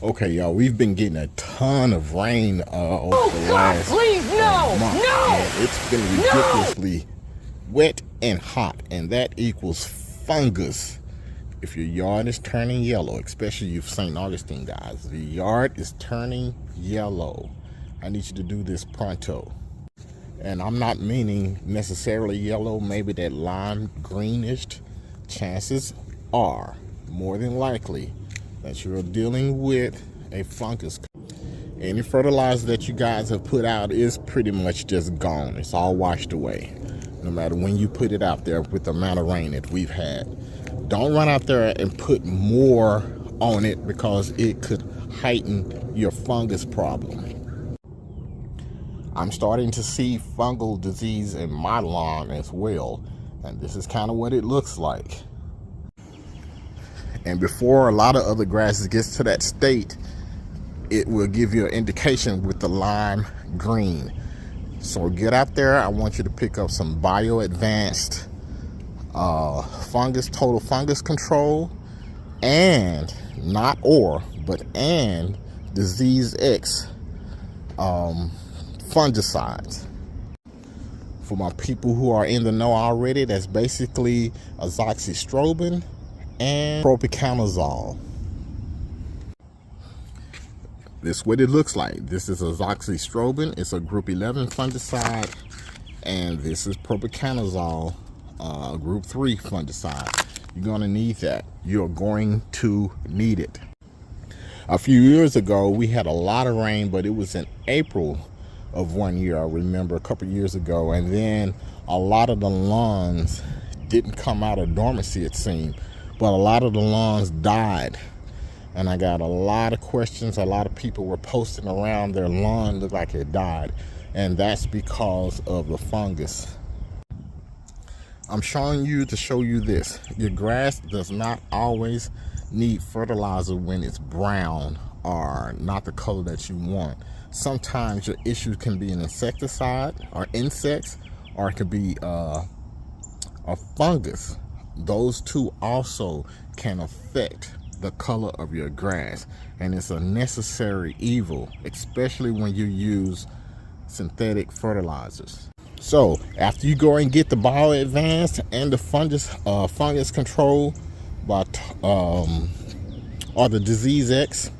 Okay, y'all, we've been getting a ton of rain over the last month. And it's been ridiculously wet and hot, and that equals fungus. If your yard is turning yellow, especially you St. Augustine guys, the yard is turning yellow. I need you to do this pronto. And I'm not meaning necessarily yellow, maybe that lime greenish. Chances are, more than likely, that you're dealing with a fungus. Any fertilizer that you guys have put out is pretty much just gone. It's all washed away, no matter when you put it out there with the amount of rain that we've had. Don't run out there and put more on it because it could heighten your fungus problem. I'm starting to see fungal disease in my lawn as well, and this is kind of what it looks like. And before a lot of other grasses gets to that state, it will give you an indication with the lime green. So get out there. I want you to pick up some Bio Advanced total fungus control, and Disease X fungicides. For my people who are in the know already, that's basically azoxystrobin and propiconazole. This is what it looks like. This is azoxystrobin. It's a group 11 fungicide, and this is propiconazole, group 3 fungicide. You're going to need that. You're going to need it. A few years ago, we had a lot of rain, but it was in April of one year, I remember, a couple years ago, and then a lot of the lawns didn't come out of dormancy, it seemed, but a lot of the lawns died. And I got a lot of questions. A lot of people were posting around their lawn looked like it died, and that's because of the fungus. I'm showing you to show you this. Your grass does not always need fertilizer when it's brown or not the color that you want. Sometimes your issue can be an insecticide or insects, or it could be a fungus. Those two also can affect the color of your grass, and it's a necessary evil, especially when you use synthetic fertilizers. So after you go and get the Bio Advanced and the fungus control or the Disease X,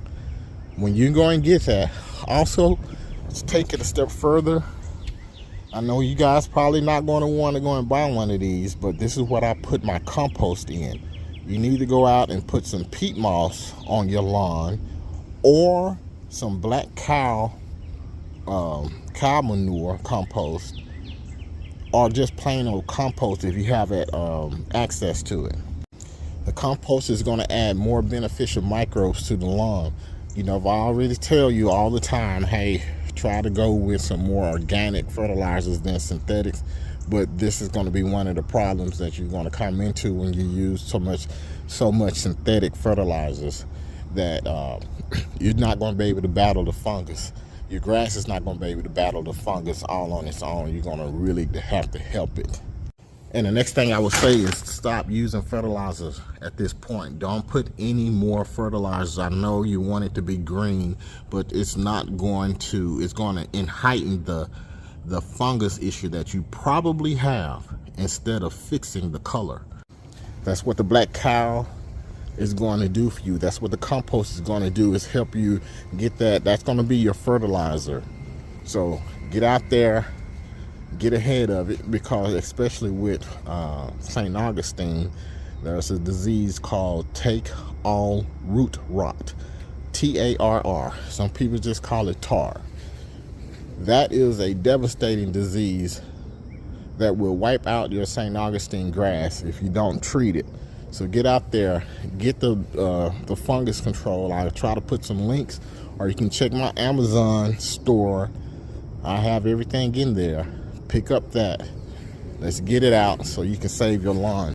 when you go and get that, also let's take it a step further. I know you guys probably not going to want to go and buy one of these, but this is what I put my compost in. You need to go out and put some peat moss on your lawn, or some black cow manure compost, or just plain old compost if you have access to it. The compost is going to add more beneficial microbes to the lawn. You know, I already tell you all the time, hey, try to go with some more organic fertilizers than synthetics, but this is going to be one of the problems that you're going to come into when you use so much synthetic fertilizers, that you're not going to be able to battle the fungus. Your grass is not going to be able to battle the fungus all on its own. You're going to really have to help it. And the next thing I would say is stop using fertilizers at this point. Don't put any more fertilizers. I know you want it to be green, but it's not going to, it's going to heighten the fungus issue that you probably have instead of fixing the color. That's what the black cow is going to do for you. That's what the compost is going to do, is help you get that. That's going to be your fertilizer. So get out there, get ahead of it, because especially with St. Augustine, there's a disease called take all root rot, TARR. Some people just call it tar. That is a devastating disease that will wipe out your St. Augustine grass if you don't treat it. So get out there, get the fungus control. I'll try to put some links, or you can check my Amazon store. I have everything in there. Pick up that. Let's get it out so you can save your lawn.